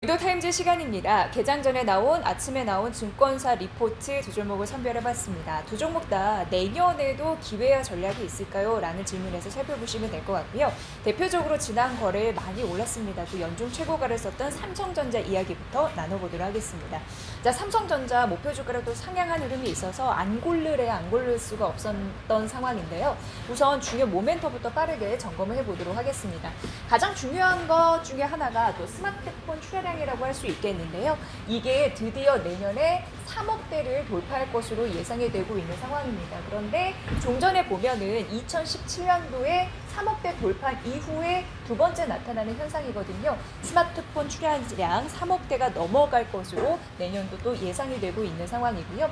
의도타임즈 시간입니다. 개장 전에 아침에 나온 증권사 리포트 두 종목을 선별해봤습니다. 두 종목 다 내년에도 기회와 전략이 있을까요? 라는 질문에서 살펴보시면 될 것 같고요. 대표적으로 지난 거래일 많이 올랐습니다. 또 연중 최고가를 썼던 삼성전자 이야기부터 나눠보도록 하겠습니다. 자, 삼성전자 목표 주가를 또 상향한 흐름이 있어서 안 고를 수가 없었던 상황인데요. 우선 중요 모멘텀부터 빠르게 점검을 해보도록 하겠습니다. 가장 중요한 것 중에 하나가 또 스마트폰 출하량이라고 할 수 있겠는데요. 이게 드디어 내년에 3억대를 돌파할 것으로 예상이 되고 있는 상황입니다. 그런데 종전에 보면은 2017년도에 3억대 돌파 이후에 두 번째 나타나는 현상이거든요. 스마트폰 출하량 3억대가 넘어갈 것으로 내년도 또 예상이 되고 있는 상황이고요.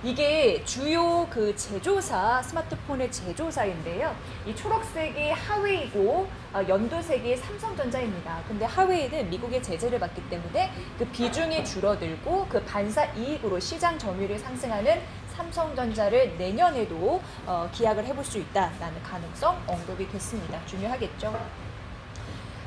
이게 주요 제조사, 스마트폰의 제조사인데요. 이 초록색이 하웨이고 연두색이 삼성전자입니다. 근데 하웨이는 미국의 제재를 받기 때문에 그 비중이 줄어들고 그 반사 이익으로 시장 점유율이 상승하는 삼성전자를 내년에도 기약을 해볼 수 있다라는 가능성 언급이 됐습니다. 중요하겠죠.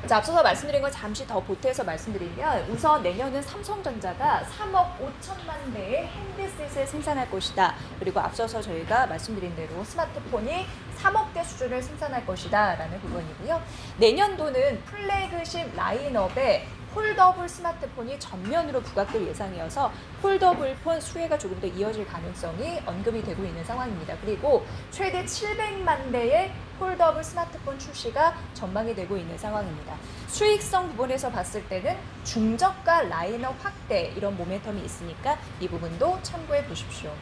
자, 앞서서 말씀드린 걸 잠시 더 보태서 말씀드리면 우선 내년은 삼성전자가 3억 5천만 대의 핸드셋을 생산할 것이다. 그리고 앞서서 저희가 말씀드린 대로 스마트폰이 3억대 수준을 생산할 것이다 라는 부분이고요. 내년도는 플래그십 라인업에 폴더블 스마트폰이 전면으로 부각될 예상이어서 폴더블 폰 수혜가 조금 더 이어질 가능성이 언급이 되고 있는 상황입니다. 그리고 최대 700만 대의 폴더블 스마트폰 출시가 전망이 되고 있는 상황입니다. 수익성 부분에서 봤을 때는 중저가 라인업 확대 이런 모멘텀이 있으니까 이 부분도 참고해 보십시오.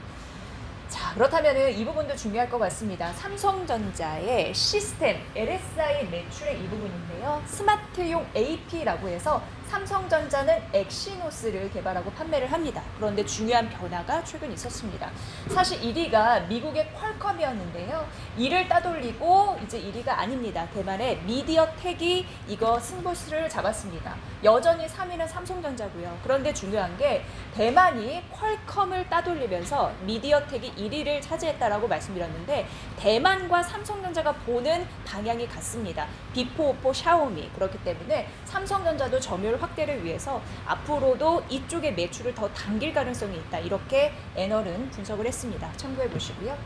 자, 그렇다면 이 부분도 중요할 것 같습니다. 삼성전자의 시스템, LSI 매출의 이 부분인데요. 스마트용 AP라고 해서 삼성전자는 엑시노스를 개발하고 판매를 합니다. 그런데 중요한 변화가 최근 있었습니다. 사실 1위가 미국의 퀄컴이었는데요. 이를 따돌리고 이제 1위가 아닙니다. 대만의 미디어텍이 이거 승부수를 잡았습니다. 여전히 3위는 삼성전자고요. 그런데 중요한 게 대만이 퀄컴을 따돌리면서 미디어텍이 1위를 차지했다라고 말씀드렸는데 대만과 삼성전자가 보는 방향이 같습니다. 비포, 오포, 샤오미. 그렇기 때문에 삼성전자도 점유율 확대를 위해서 앞으로도 이쪽의 매출을 더 당길 가능성이 있다. 이렇게 애널은 분석을 했습니다. 참고해 보시고요.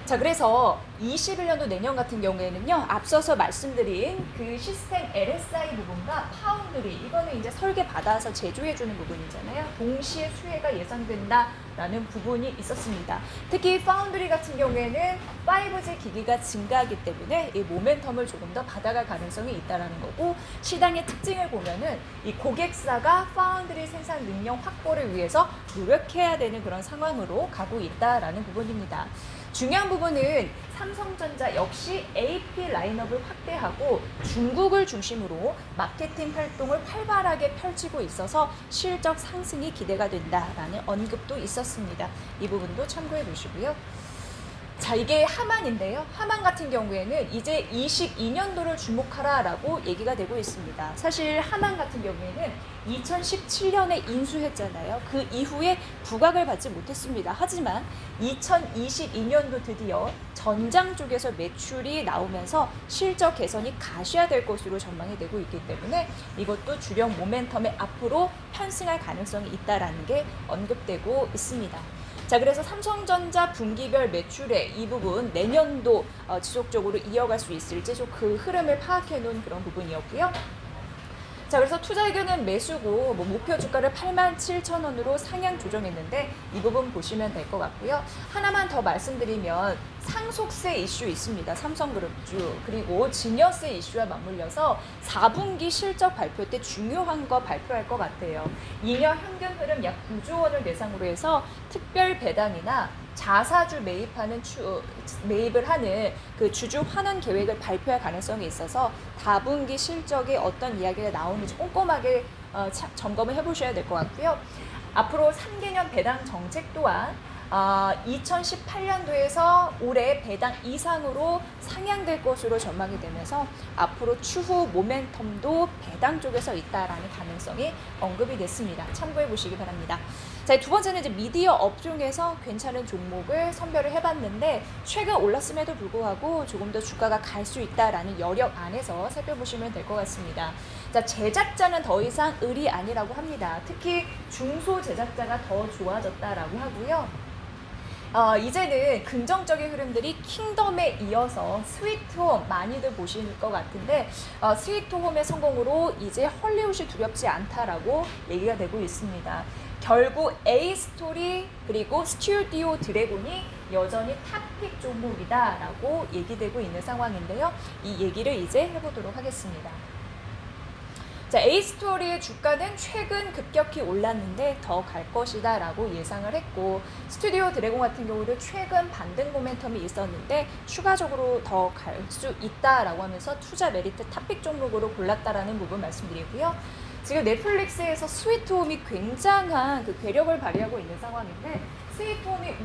자, 그래서 21년도 내년 같은 경우에는요, 앞서서 말씀드린 그 시스템 LSI 부분과 파운드리, 이거는 이제 설계 받아서 제조해주는 부분이잖아요. 동시에 수혜가 예상된다라는 부분이 있었습니다. 특히 파운드리 같은 경우에는 5G 기기가 증가하기 때문에 이 모멘텀을 조금 더 받아갈 가능성이 있다는 거고, 시장의 특징을 보면은 이 고객사가 파운드리 생산 능력 확보를 위해서 노력해야 되는 그런 상황으로 가고 있다라는 부분입니다. 중요한 부분은 삼성전자 역시 AP 라인업을 확대하고 중국을 중심으로 마케팅 활동을 활발하게 펼치고 있어서 실적 상승이 기대가 된다라는 언급도 있었습니다. 이 부분도 참고해 보시고요. 자, 이게 하만인데요. 하만 같은 경우에는 이제 22년도를 주목하라라고 얘기가 되고 있습니다. 사실 하만 같은 경우에는 2017년에 인수했잖아요. 그 이후에 부각을 받지 못했습니다. 하지만 2022년도 드디어 전장 쪽에서 매출이 나오면서 실적 개선이 가시화될 것으로 전망이 되고 있기 때문에 이것도 주력 모멘텀에 앞으로 편승할 가능성이 있다는 게 언급되고 있습니다. 자, 그래서 삼성전자 분기별 매출의 이 부분 내년도 지속적으로 이어갈 수 있을지 좀 그 흐름을 파악해 놓은 그런 부분이었고요. 자, 그래서 투자 의견은 매수고 목표 주가를 87,000원으로 상향 조정했는데 이 부분 보시면 될 것 같고요. 하나만 더 말씀드리면 상속세 이슈 있습니다. 삼성그룹주. 그리고 증여세 이슈와 맞물려서 4분기 실적 발표 때 중요한 거 발표할 것 같아요. 2년 현금 흐름 약 9조 원을 대상으로 해서 특별 배당이나 자사주 매입을 하는 그 주주 환원 계획을 발표할 가능성이 있어서 4분기 실적에 어떤 이야기가 나오는지 꼼꼼하게 점검을 해보셔야 될 것 같고요. 앞으로 3개년 배당 정책 또한 2018년도에서 올해 배당 이상으로 상향될 것으로 전망이 되면서 앞으로 추후 모멘텀도 배당 쪽에서 있다라는 가능성이 언급이 됐습니다. 참고해 보시기 바랍니다. 자, 두 번째는 이제 미디어 업종에서 괜찮은 종목을 선별을 해봤는데 최근 올랐음에도 불구하고 조금 더 주가가 갈 수 있다라는 여력 안에서 살펴보시면 될 것 같습니다. 자, 제작자는 더 이상 을이 아니라고 합니다. 특히 중소 제작자가 더 좋아졌다라고 하고요. 이제는 긍정적인 흐름들이 킹덤에 이어서 스위트홈 많이들 보실 것 같은데 스위트홈의 성공으로 이제 헐리우드이 두렵지 않다라고 얘기가 되고 있습니다. 결국 A스토리 그리고 스튜디오 드래곤이 여전히 탑픽 종목이다라고 얘기되고 있는 상황인데요. 이 얘기를 이제 해보도록 하겠습니다. 자, A스토리의 주가는 최근 급격히 올랐는데 더 갈 것이다 라고 예상을 했고 스튜디오 드래곤 같은 경우도 최근 반등 모멘텀이 있었는데 추가적으로 더 갈 수 있다라고 하면서 투자 메리트 탑픽 종목으로 골랐다라는 부분 말씀드리고요. 지금 넷플릭스에서 스위트홈이 굉장한 그 괴력을 발휘하고 있는 상황인데 스위트홈이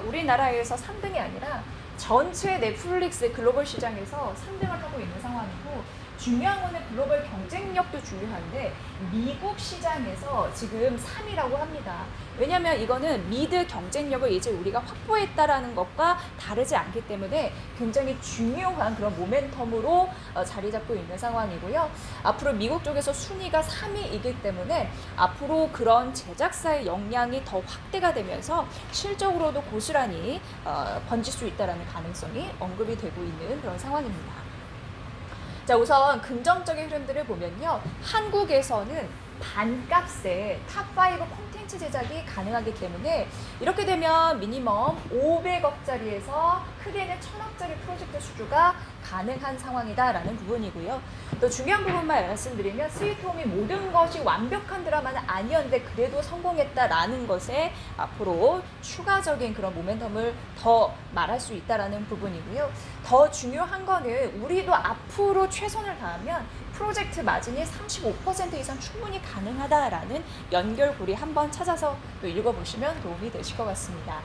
우리나라에서 3등이 아니라 전체 넷플릭스 글로벌 시장에서 3등을 하고 있는 상황이고 중요한 거는 글로벌 경쟁력도 중요한데 미국 시장에서 지금 3위라고 합니다. 왜냐하면 이거는 미드 경쟁력을 이제 우리가 확보했다라는 것과 다르지 않기 때문에 굉장히 중요한 그런 모멘텀으로 자리 잡고 있는 상황이고요. 앞으로 미국 쪽에서 순위가 3위이기 때문에 앞으로 그런 제작사의 역량이 더 확대가 되면서 실적으로도 고스란히 번질 수 있다는 가능성이 언급이 되고 있는 그런 상황입니다. 자, 우선 긍정적인 흐름들을 보면요. 한국에서는 반값에 탑5 콘텐츠 제작이 가능하기 때문에 이렇게 되면 미니멈 500억짜리에서 크게는 1000억짜리 프로젝트 수주가 가능한 상황이다라는 부분이고요. 또 중요한 부분만 말씀드리면 스위트홈이 모든 것이 완벽한 드라마는 아니었는데 그래도 성공했다라는 것에 앞으로 추가적인 그런 모멘텀을 더 말할 수 있다라는 부분이고요. 더 중요한 거는 우리도 앞으로 최선을 다하면 프로젝트 마진이 35% 이상 충분히 가능하다라는 연결고리 한번 찾아서 또 읽어보시면 도움이 되실 것 같습니다.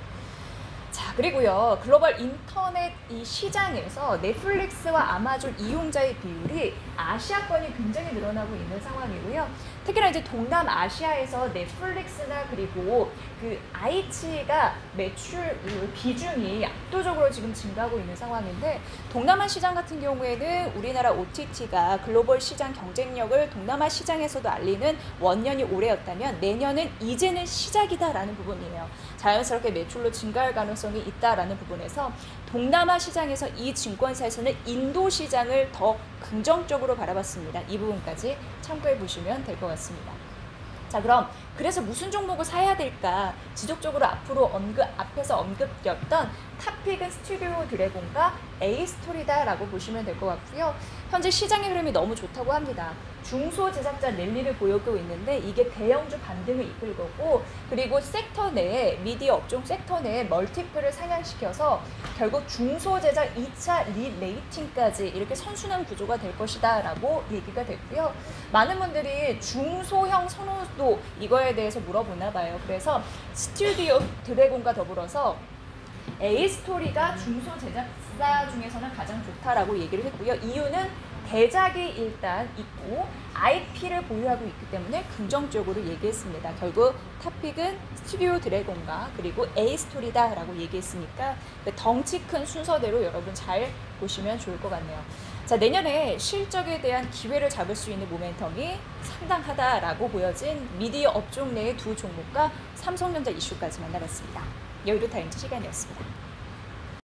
자, 그리고요. 글로벌 인터넷 이 시장에서 넷플릭스와 아마존 이용자의 비율이 아시아권이 굉장히 늘어나고 있는 상황이고요. 특히나 이제 동남아시아에서 넷플릭스나 그리고 그 아이치가 매출 비중이 압도적으로 지금 증가하고 있는 상황인데 동남아 시장 같은 경우에는 우리나라 OTT가 글로벌 시장 경쟁력을 동남아 시장에서도 알리는 원년이 올해였다면 내년은 이제는 시작이다라는 부분이에요. 자연스럽게 매출로 증가할 가능성이 있다라는 부분에서 동남아 시장에서 이 증권사에서는 인도 시장을 더 긍정적으로 바라봤습니다. 이 부분까지 참고해 보시면 될 것 같습니다. 자, 그럼 그래서 무슨 종목을 사야 될까? 지속적으로 앞에서 언급되었던 탑픽은 스튜디오 드래곤과 A스토리다라고 보시면 될 것 같고요. 현재 시장의 흐름이 너무 좋다고 합니다. 중소 제작자 랠리를 보여주고 있는데 이게 대형주 반등을 이끌 거고 그리고 섹터 내에 미디어 업종 섹터 내에 멀티플을 상향시켜서 결국 중소 제작 2차 리레이팅까지 이렇게 선순환 구조가 될 것이다 라고 얘기가 됐고요. 많은 분들이 중소형 선호도 이거에 대해서 물어보나 봐요. 그래서 스튜디오 드래곤과 더불어서 A스토리가 중소 제작사 중에서는 가장 좋다라고 얘기를 했고요. 이유는 대작이 일단 있고 IP를 보유하고 있기 때문에 긍정적으로 얘기했습니다. 결국 탑픽은 스튜디오 드래곤과 그리고 A스토리다라고 얘기했으니까 덩치 큰 순서대로 여러분 잘 보시면 좋을 것 같네요. 자, 내년에 실적에 대한 기회를 잡을 수 있는 모멘텀이 상당하다라고 보여진 미디어 업종 내의 두 종목과 삼성전자 이슈까지 만나봤습니다. 여의도 타임즈 시간이었습니다.